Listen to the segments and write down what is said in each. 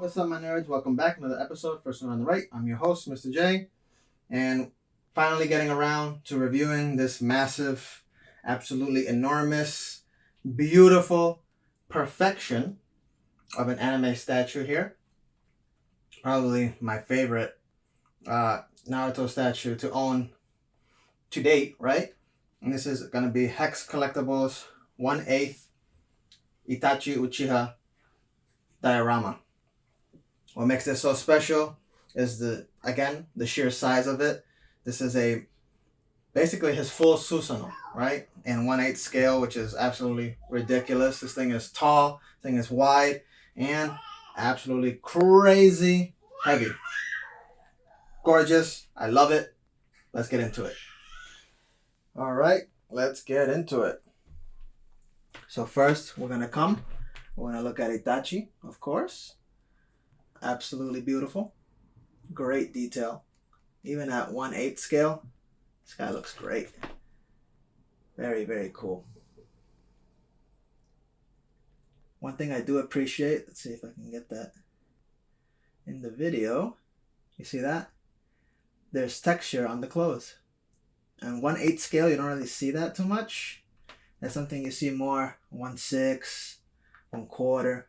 What's up, my nerds? Welcome back. Another episode. First one on the right. I'm your host, Mr. J. And finally getting around to reviewing this massive, absolutely enormous, beautiful perfection of an anime statue here. Probably my favorite Naruto statue to own to date, right? And this is going to be Hex Collectibles 1/8 Itachi Uchiha Diorama. What makes this so special is the sheer size of it. This is basically his full Susanoo, right? In 1/8 scale, which is absolutely ridiculous. This thing is tall, this thing is wide, and absolutely crazy heavy. Gorgeous. I love it. Let's get into it. All right, let's get into it. So first, we're going to look at Itachi, of course. Absolutely beautiful. Great detail. Even at 1/8 scale, this guy looks great. Very, very cool. One thing I do appreciate, let's see if I can get that in the video. You see that? There's texture on the clothes. And 1/8 scale, you don't really see that too much. That's something you see more 1/6, 1/4.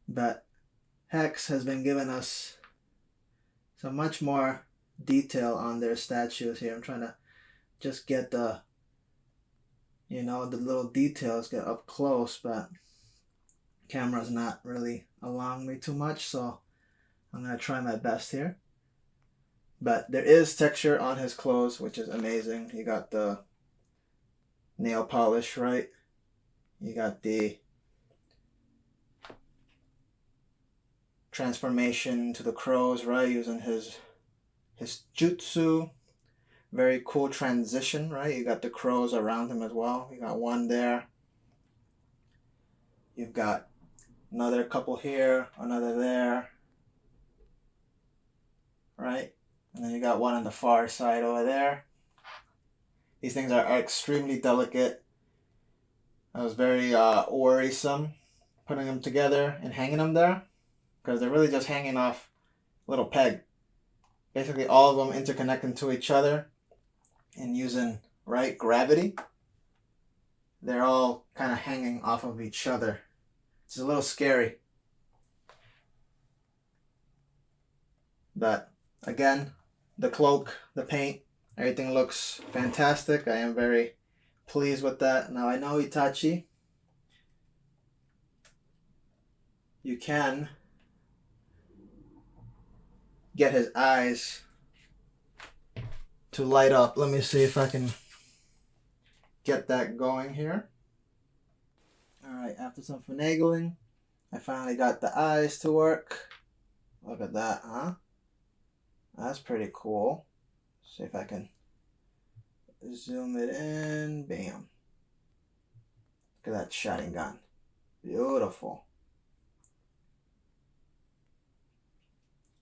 But Hex has been giving us so much more detail on their statues here. I'm trying to just get the little details get up close, but camera's not really allowing me too much, so I'm going to try my best here. But there is texture on his clothes, which is amazing. You got the nail polish, right? You got the transformation to the crows, right? Using his jutsu. Very cool transition, right? You got the crows around him as well. You got one there. You've got another couple here, another there, right? And then you got one on the far side over there. These things are extremely delicate. I was very worrisome putting them together and hanging them there, because they're really just hanging off a little peg. Basically all of them interconnecting to each other and using, right, gravity. They're all kind of hanging off of each other. It's a little scary. But again, the cloak, the paint, everything looks fantastic. I am very pleased with that. Now I know Itachi, you can get his eyes to light up. Let me see if I can get that going here. Alright, after some finagling, I finally got the eyes to work. Look at that, huh? That's pretty cool. See if I can zoom it in. Bam. Look at that Sharingan. Beautiful.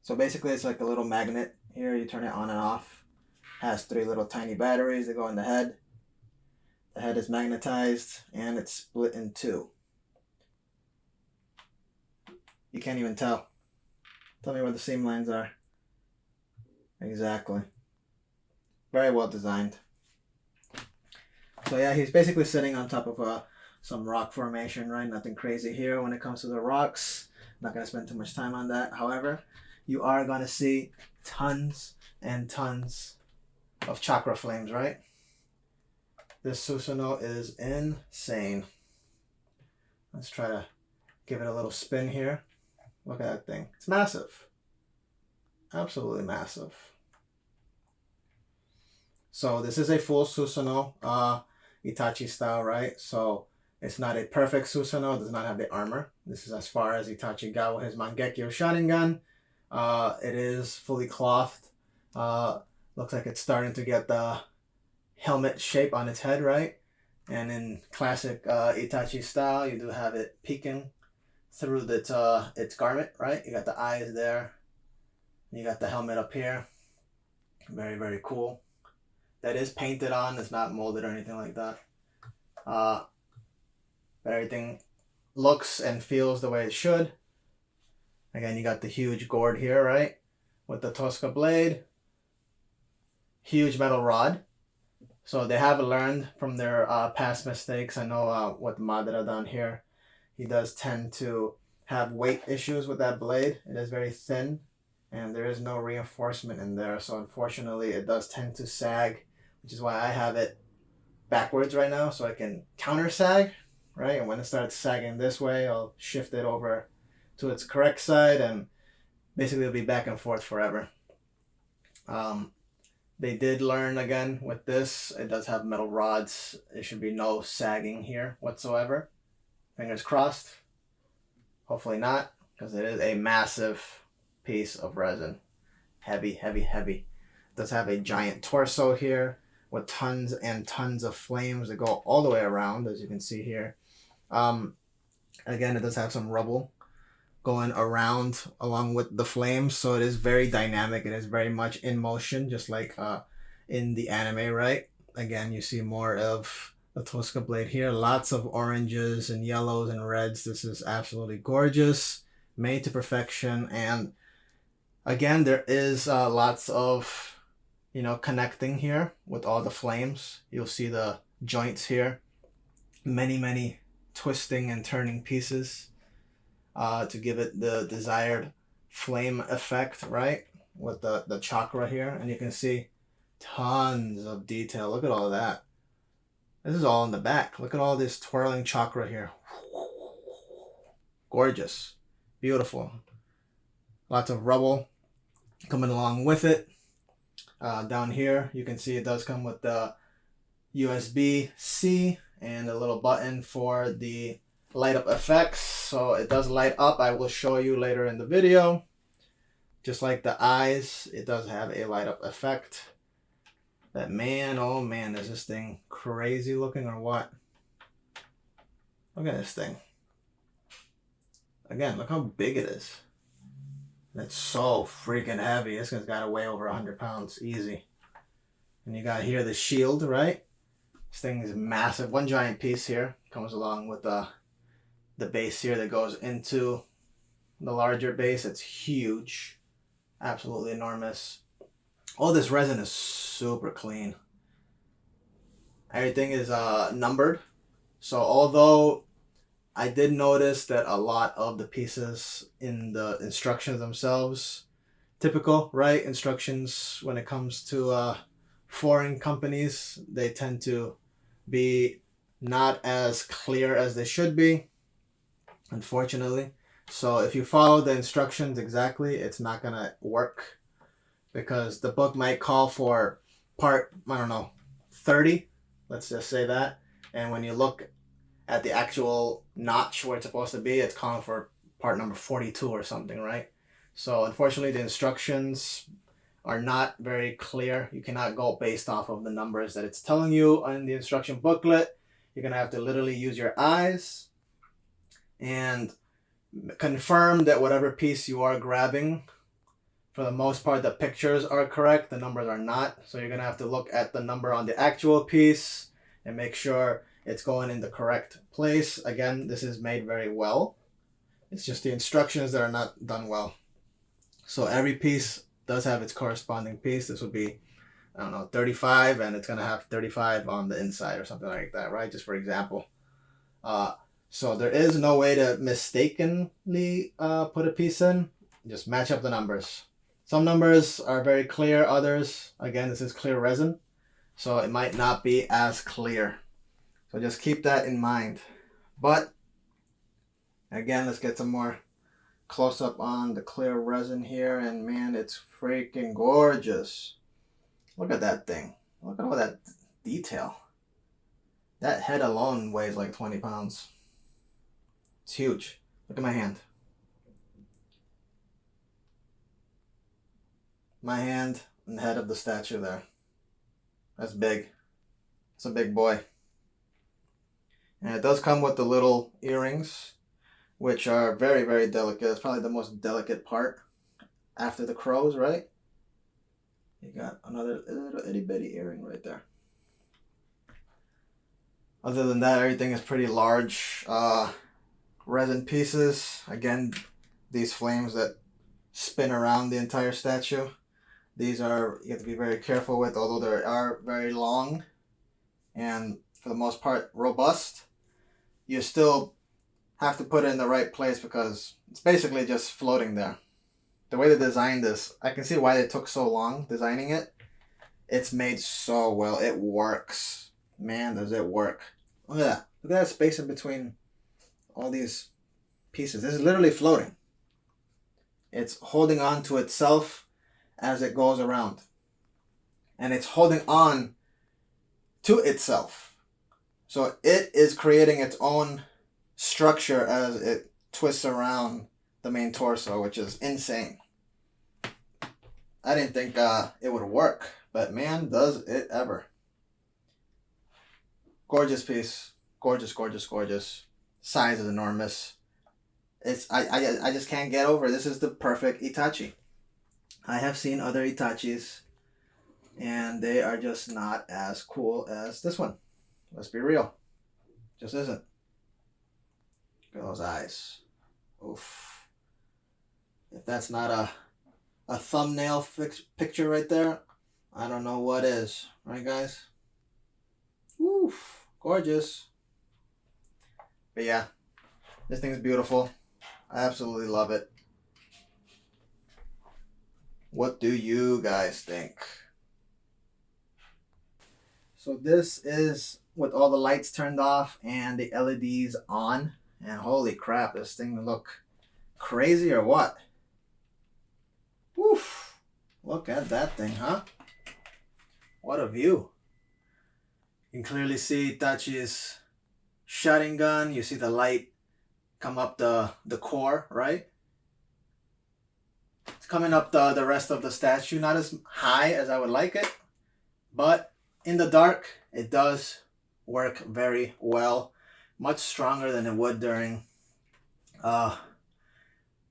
So basically it's like a little magnet here. You turn it on and off. Has 3 little tiny batteries that go in the head. The head is magnetized and it's split in 2. You can't even tell. Tell me where the seam lines are. Exactly. Very well designed. So yeah, he's basically sitting on top of some rock formation, right? Nothing crazy here when it comes to the rocks. Not going to spend too much time on that. However, you are going to see tons and tons of chakra flames, right? This Susanoo is insane. Let's try to give it a little spin here. Look at that thing. It's massive. Absolutely massive. So this is a full Susanoo, Itachi style, right? So it's not a perfect Susanoo. It does not have the armor. This is as far as Itachi got with his Mangekyo Sharingan. It is fully clothed. Looks like it's starting to get the helmet shape on its head, right? And in classic Itachi style, you do have it peeking through its garment, right? You got the eyes there. You got the helmet up here. Very, very cool. That is painted on. It's not molded or anything like that. But everything looks and feels the way it should. Again, you got the huge gourd here, right? With the Tosca blade. Huge metal rod. So they have learned from their past mistakes. I know with Madara down here, he does tend to have weight issues with that blade. It is very thin and there is no reinforcement in there. So unfortunately, it does tend to sag, which is why I have it backwards right now so I can counter sag, right? And when it starts sagging this way, I'll shift it over to its correct side and basically it'll be back and forth forever. They did learn again with this. It does have metal rods. There should be no sagging here whatsoever. Fingers crossed. Hopefully not, because it is a massive piece of resin. Heavy, heavy, heavy. It does have a giant torso here with tons and tons of flames that go all the way around, as you can see here. Again, it does have some rubble going around along with the flames, so it is very dynamic. It is very much in motion, just like in the anime, right? Again, you see more of the Tosca blade here. Lots of oranges and yellows and reds. This is absolutely gorgeous, made to perfection. And again, there is lots of, you know, connecting here with all the flames. You'll see the joints here. Many twisting and turning pieces to give it the desired flame effect, right? With the chakra here. And you can see tons of detail. Look at all of that. This is all in the back. Look at all this twirling chakra here. Gorgeous. Beautiful. Lots of rubble coming along with it. Down here, you can see it does come with the USB-C and a little button for the light up effects. So it does light up. I will show you later in the video. Just like the eyes, it does have a light up effect. That man, oh man, is this thing crazy looking or what? Look at this thing. Again, look how big it is. It's so freaking heavy. This thing's got to weigh over 100 pounds, easy. And you got here the shield, right? This thing is massive. One giant piece here comes along with the base here that goes into the larger base. It's huge. Absolutely enormous. All this resin is super clean. Everything is numbered. So although I did notice that a lot of the pieces in the instructions themselves, typical, right? Instructions when it comes to foreign companies, they tend to be not as clear as they should be, unfortunately. So if you follow the instructions exactly, it's not going to work, because the book might call for part, I don't know, 30, let's just say that. And when you look at the actual notch where it's supposed to be, it's calling for part number 42 or something, right? So unfortunately, the instructions are not very clear. You cannot go based off of the numbers that it's telling you in the instruction booklet. You're going to have to literally use your eyes and confirm that whatever piece you are grabbing, for the most part, the pictures are correct, the numbers are not. So you're going to have to look at the number on the actual piece and make sure it's going in the correct place. Again, this is made very well. It's just the instructions that are not done well. So every piece does have its corresponding piece. This would be, I don't know, 35, and it's going to have 35 on the inside or something like that, right? Just for example. So there is no way to mistakenly put a piece in. Just match up the numbers. Some numbers are very clear. Others, again, this is clear resin, so it might not be as clear. So just keep that in mind. But again, let's get some more close up on the clear resin here. And man, it's freaking gorgeous. Look at that thing. Look at all that detail. That head alone weighs like 20 pounds. It's huge. Look at my hand. My hand and the head of the statue there. That's big. It's a big boy. And it does come with the little earrings, which are very, very delicate. It's probably the most delicate part after the crows, right? You got another little itty bitty earring right there. Other than that, everything is pretty large resin pieces. Again, these flames that spin around the entire statue. These are, you have to be very careful with, although they are very long and for the most part robust. You still have to put it in the right place because it's basically just floating there. The way they designed this, I can see why they took so long designing it. It's made so well. It works. Man, does it work. Look at that. Look at that space in between all these pieces. This is literally floating. It's holding on to itself as it goes around. And it's holding on to itself. So it is creating its own structure as it twists around the main torso, which is insane. I didn't think it would work, but man, does it ever. Gorgeous piece. Gorgeous, gorgeous, gorgeous. Size is enormous. I just can't get over it. This is the perfect Itachi. I have seen other Itachis, and they are just not as cool as this one. Let's be real. Just isn't. Look at those eyes. Oof. If that's not a thumbnail picture right there, I don't know what is. Right, guys? Oof. Gorgeous. But yeah, this thing's beautiful. I absolutely love it. What do you guys think? So this is with all the lights turned off and the LEDs on. And holy crap, this thing look crazy or what? Woof. Look at that thing, huh? What a view. You can clearly see Itachi's shotting gun. You see the light come up the core, right? It's coming up the rest of the statue. Not as high as I would like it, but in the dark, it does work very well. Much stronger than it would during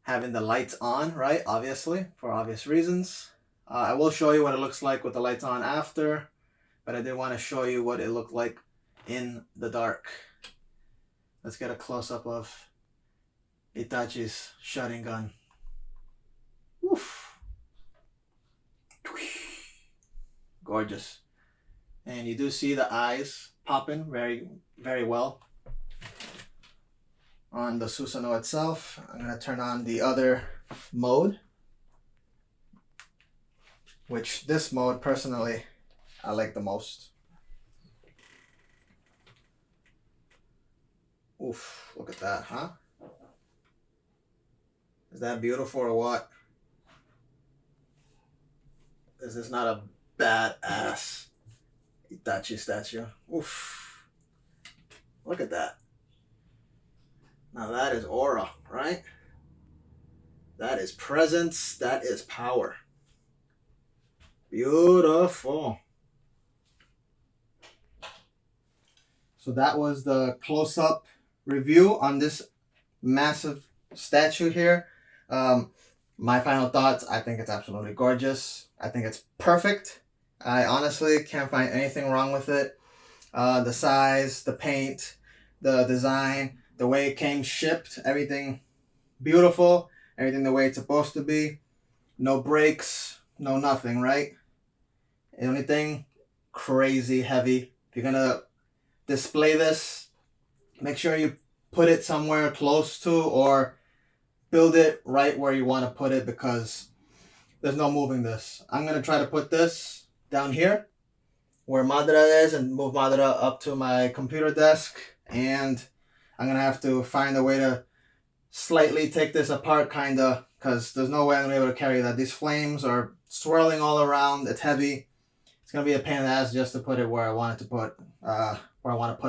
having the lights on, right? Obviously, for obvious reasons. I will show you what it looks like with the lights on after, but I did want to show you what it looked like in the dark. Let's get a close-up of Itachi's shotting gun. Woof. Gorgeous. And you do see the eyes popping very, very well on the Susanoo itself. I'm going to turn on the other mode, which this mode personally I like the most. Oof, look at that, huh? Is that beautiful or what? Is this not a badass Itachi statue? Oof. Look at that. Now that is aura, right? That is presence. That is power. Beautiful. So that was the close-up review on this massive statue here. My final thoughts, I think it's absolutely gorgeous. I think it's perfect. I honestly can't find anything wrong with it. The size, the paint, the design, the way it came shipped, everything beautiful, everything the way it's supposed to be. No breaks, no nothing, right? The only thing, crazy heavy. If you're gonna display this, make sure you put it somewhere close to or build it right where you want to put it because there's no moving this. I'm going to try to put this down here where Madara is and move Madara up to my computer desk, and I'm going to have to find a way to slightly take this apart kind of because there's no way I'm going to be able to carry that. These flames are swirling all around. It's heavy. It's going to be a pain in the ass just to put it where I want it to put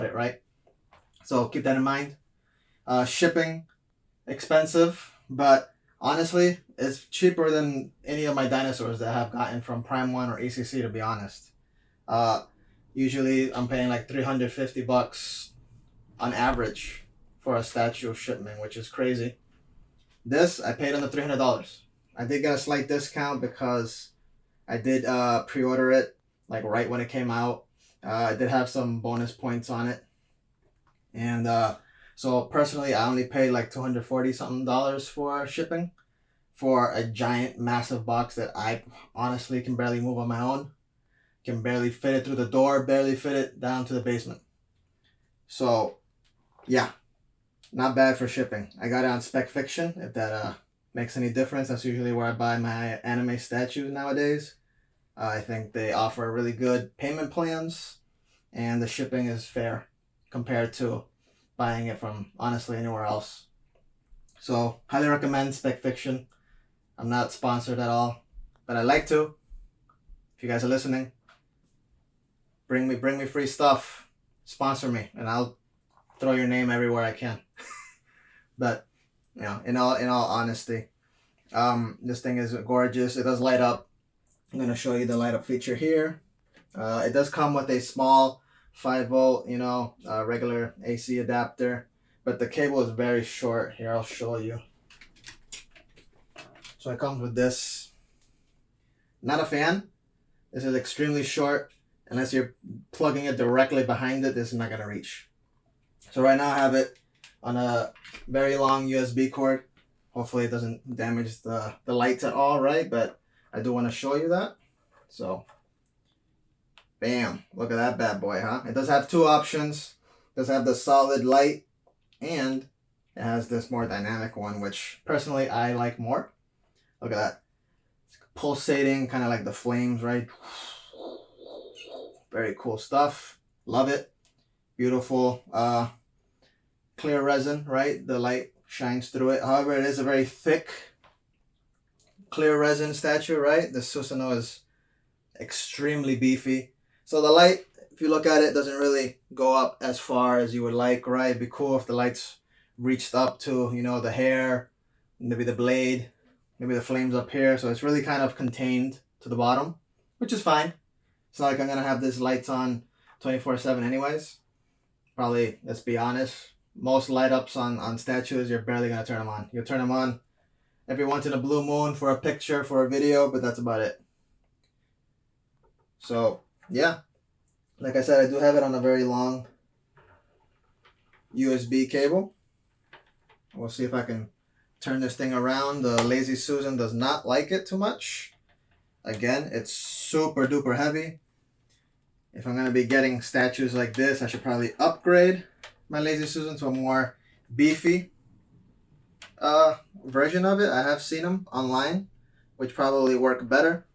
it, right? So keep that in mind. Shipping, expensive, but honestly, it's cheaper than any of my dinosaurs that I have gotten from Prime 1 or ACC, to be honest. Usually I'm paying like $350 on average for a statue shipment, which is crazy. This, I paid under $300. I did get a slight discount because I did pre-order it like right when it came out. I did have some bonus points on it. And so So personally, I only paid like $240 something for shipping for a giant, massive box that I honestly can barely move on my own. Can barely fit it through the door, barely fit it down to the basement. So, yeah, not bad for shipping. I got it on Spec Fiction, if that makes any difference. That's usually where I buy my anime statues nowadays. I think they offer really good payment plans, and the shipping is fair compared to buying it from honestly anywhere else. So, highly recommend Spec Fiction. I'm not sponsored at all, but I'd like to. If you guys are listening, bring me free stuff. Sponsor me, and I'll throw your name everywhere I can. But you know, in all honesty, this thing is gorgeous. It does light up. I'm gonna show you the light up feature here. It does come with a small 5-volt, regular AC adapter, but the cable is very short. Here, I'll show you. So it comes with this. Not a fan. This is extremely short. Unless you're plugging it directly behind it, this is not gonna reach. So right now I have it on a very long USB cord. Hopefully it doesn't damage the lights at all, right? But I do want to show you that. So, bam. Look at that bad boy, huh? It does have two options. It does have the solid light, and it has this more dynamic one, which personally I like more. Look at that. It's pulsating, kind of like the flames, right? Very cool stuff. Love it. Beautiful. Clear resin, right? The light shines through it. However, it is a very thick, clear resin statue, right? The Susanoo is extremely beefy. So the light, if you look at it, doesn't really go up as far as you would like, right? It'd be cool if the lights reached up to, the hair, maybe the blade, maybe the flames up here. So it's really kind of contained to the bottom, which is fine. It's not like I'm going to have this lights on 24/7 anyways. Probably, let's be honest, most light ups on statues, you're barely going to turn them on. You'll turn them on every once in a blue moon for a picture, for a video, but that's about it. So, yeah. Like I said, I do have it on a very long USB cable. We'll see if I can turn this thing around. The Lazy Susan does not like it too much. Again, it's super duper heavy. If I'm going to be getting statues like this, I should probably upgrade my Lazy Susan to a more beefy version of it. I have seen them online, which probably work better.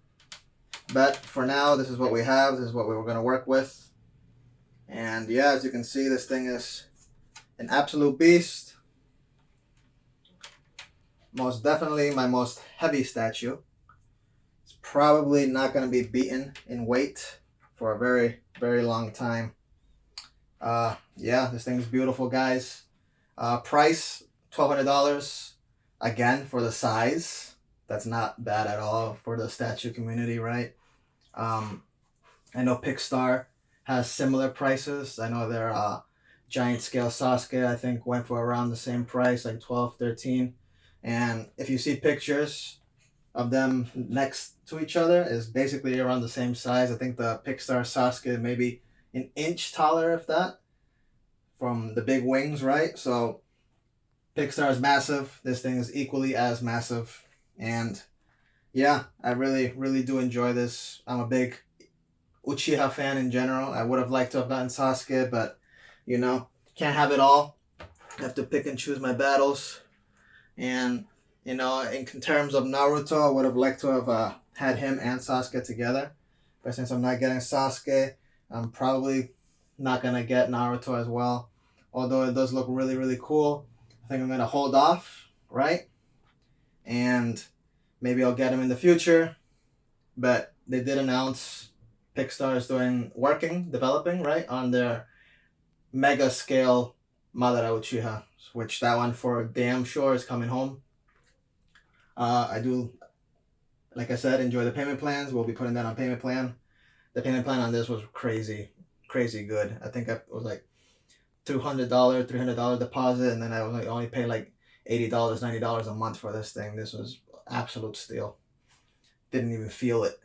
But for now, this is what we have. This is what we were going to work with. And yeah, as you can see, this thing is an absolute beast. Most definitely my most heavy statue. It's probably not going to be beaten in weight for a very, very long time. Yeah, this thing's beautiful, guys. Price, $1,200. Again, for the size. That's not bad at all for the statue community, right? I know Pixar has similar prices. I know their giant scale Sasuke, I think, went for around the same price, like 12, 13. And if you see pictures of them next to each other, is basically around the same size. I think the Pixar Sasuke maybe an inch taller, if that, from the big wings, right? So Pixar is massive. This thing is equally as massive. And yeah, I really, really do enjoy this. I'm a big Uchiha fan in general. I would have liked to have gotten Sasuke, but can't have it all. I have to pick and choose my battles. And in terms of Naruto, I would have liked to have had him and Sasuke together. But since I'm not getting Sasuke, I'm probably not gonna get Naruto as well. Although it does look really, really cool. I think I'm gonna hold off, right? And maybe I'll get him in the future. But they did announce Pixar is developing, right, on their mega scale Madara Uchiha, which that one for damn sure is coming home. I do, like I said, enjoy the payment plans. We'll be putting that on payment plan. The payment plan on this was crazy good. I think it was like $200, $300 deposit, and then I only pay like $80, $90 a month for this thing. This was absolute steal. Didn't even feel it.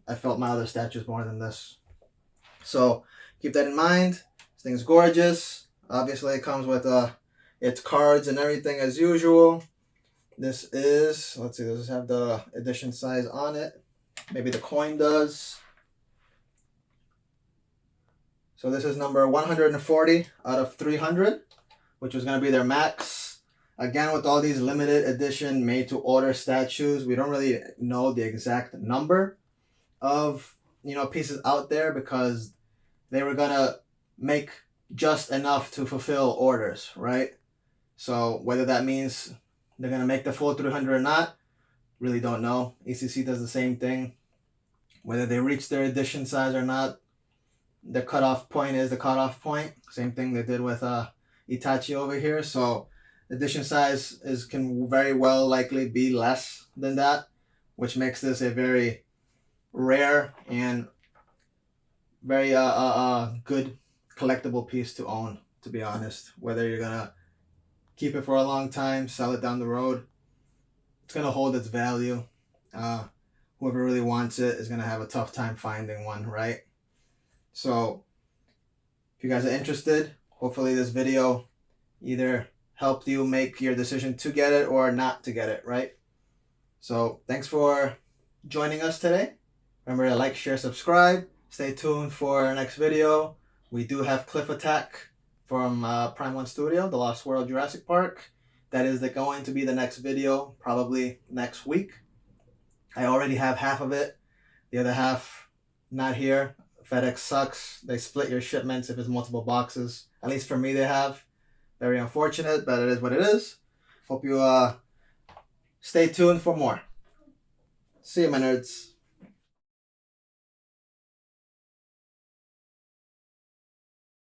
I felt my other statues more than this. So keep that in mind. This thing's gorgeous. Obviously, it comes with a its cards and everything as usual. This is, let's see, does this have the edition size on it? Maybe the coin does. So this is number 140 out of 300, which was going to be their max. Again, with all these limited edition made to order statues, we don't really know the exact number of, pieces out there, because they were going to make just enough to fulfill orders, right? So whether that means they're going to make the full 300 or not, really don't know. ECC does the same thing. Whether they reach their edition size or not, the cutoff point is the cutoff point. Same thing they did with Itachi over here. So edition size can very well likely be less than that, which makes this a very rare and very good collectible piece to own, to be honest. Whether you're gonna keep it for a long time, sell it down the road, it's gonna hold its value. Whoever really wants it is gonna have a tough time finding one, right? So if you guys are interested, hopefully this video either helped you make your decision to get it or not to get it, right? So thanks for joining us today. Remember to like, share, subscribe. Stay tuned for our next video. We do have Cliff Attack from Prime 1 Studio, The Lost World Jurassic Park. That is going to be the next video, probably next week. I already have half of it. The other half, not here. FedEx sucks. They split your shipments if it's multiple boxes. At least for me, they have. Very unfortunate, but it is what it is. Hope you stay tuned for more. See you, my nerds.